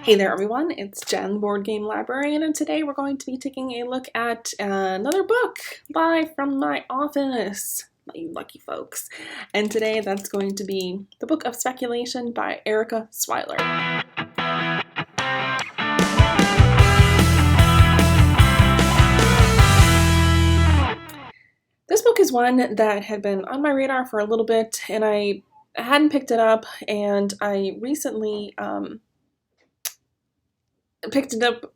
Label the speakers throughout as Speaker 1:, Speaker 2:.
Speaker 1: Hey there everyone, it's Jenn, Board Game Librarian, and today we're going to be taking a look at another book live from my office, you lucky folks. And today that's going to be The Book of Speculation by Erika Swyler. This book is one that had been on my radar for a little bit, and I hadn't picked it up, and I recently picked it up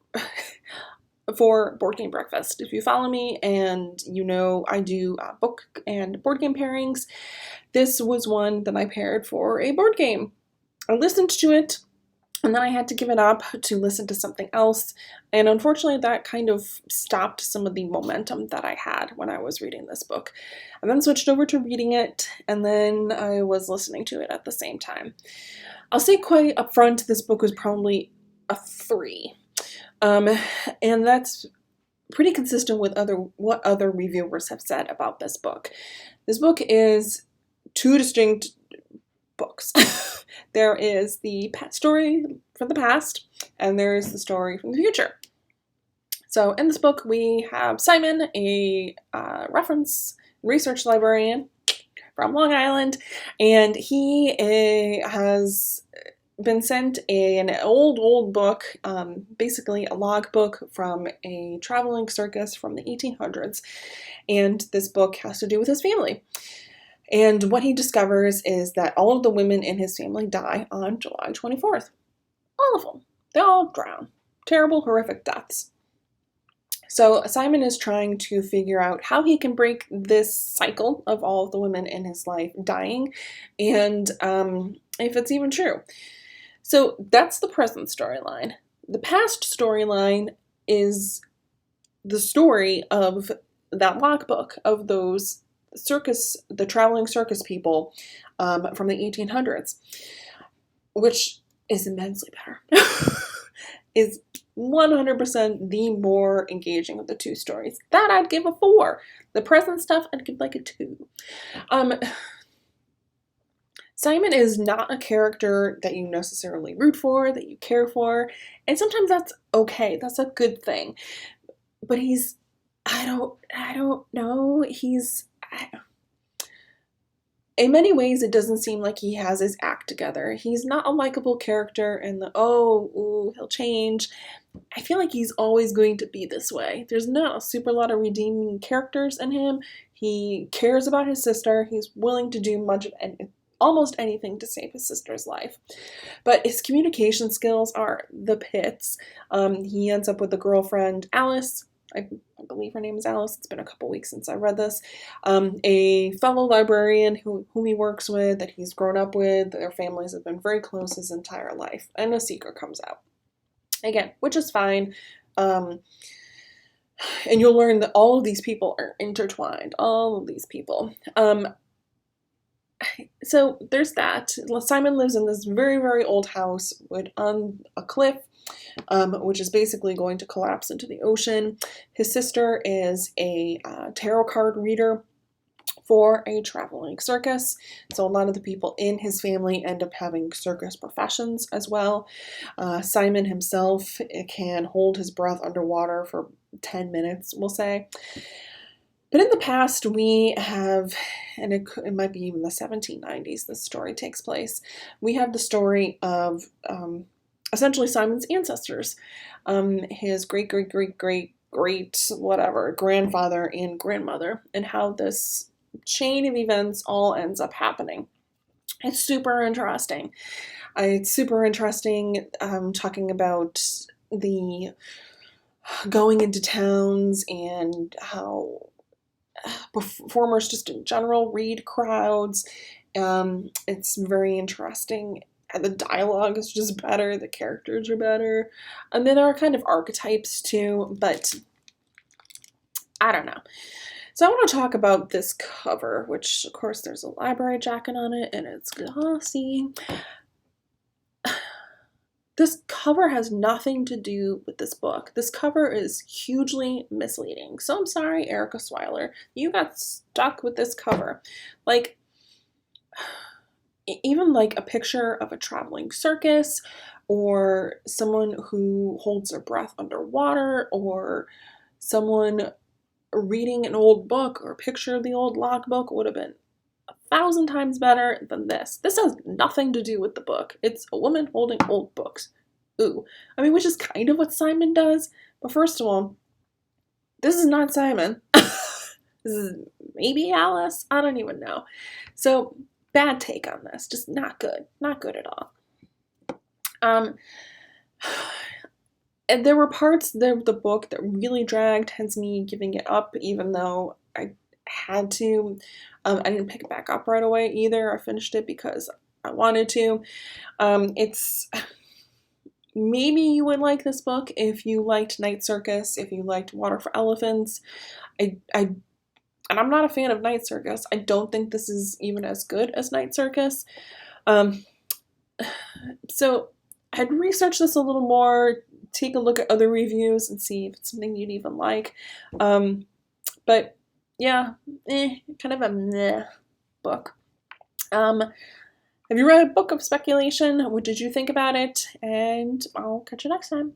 Speaker 1: for Board Game Breakfast. If you follow me and you know I do book and board game pairings, this was one that I paired for a board game. I listened to it and then I had to give it up to listen to something else, and unfortunately that kind of stopped some of the momentum that I had when I was reading this book. I then switched over to reading it, and then I was listening to it at the same time. I'll say quite upfront, this book was probably a 3. And that's pretty consistent with what other reviewers have said about this book. This book is 2 distinct books. There is the story from the past, and there is the story from the future. So in this book, we have Simon, a research librarian from Long Island, and he has been sent an old book, basically a log book from a traveling circus from the 1800s, and this book has to do with his family. And what he discovers is that all of the women in his family die on July 24th. All of them. They all drown. Terrible, horrific deaths. So Simon is trying to figure out how he can break this cycle of all of the women in his life dying, and if it's even true. So that's the present storyline. The past storyline is the story of that logbook of those the traveling circus people from the 1800s, which is immensely better. Is 100% the more engaging of the 2 stories. That I'd give a 4. The present stuff, I'd give like a 2. Simon is not a character that you necessarily root for, that you care for, and sometimes that's okay. That's a good thing. But I don't know, in many ways it doesn't seem like he has his act together. He's not a likable character and he'll change. I feel like he's always going to be this way. There's not a super lot of redeeming characters in him. He cares about his sister. He's willing to do almost anything to save his sister's life. But his communication skills are the pits. He ends up with a girlfriend, Alice. I believe her name is Alice. It's been a couple weeks since I read this. A fellow librarian whom he works with, that he's grown up with. Their families have been very close his entire life. And a secret comes out. Again, which is fine. And you'll learn that all of these people are intertwined. All of these people. So there's that. Simon lives in this very, very old house on a cliff, which is basically going to collapse into the ocean. His sister is a tarot card reader for a traveling circus. So a lot of the people in his family end up having circus professions as well. Simon himself can hold his breath underwater for 10 minutes, we'll say. But in the past, we have, and it might be even the 1790s, this story takes place. We have the story of essentially Simon's ancestors, his grandfather and grandmother, and how this chain of events all ends up happening. It's super interesting. Talking about the going into towns and how performers just in general read crowds. It's very interesting. And the dialogue is just better. The characters are better. And then there are kind of archetypes too, but I don't know. So I want to talk about this cover, which of course there's a library jacket on it and it's glossy. This cover has nothing to do with this book. This cover is hugely misleading. So I'm sorry, Erika Swyler, you got stuck with this cover. Like, even like a picture of a traveling circus or someone who holds their breath underwater, or someone reading an old book or a picture of the old logbook would have been 1,000 times better than this. This has nothing to do with the book. It's a woman holding old books. Ooh. I mean, which is kind of what Simon does. But first of all, this is not Simon. This is maybe Alice. I don't even know. So, bad take on this. Just not good. Not good at all. And there were parts of the book that really dragged, hence me giving it up, even though I had to. I didn't pick it back up right away either. I finished it because I wanted to. It's... Maybe you would like this book if you liked Night Circus, if you liked Water for Elephants. And I'm not a fan of Night Circus. I don't think this is even as good as Night Circus. So I'd research this a little more, take a look at other reviews and see if it's something you'd even like. But yeah, kind of a meh book. Have you read Book of Speculation? What did you think about it? And I'll catch you next time.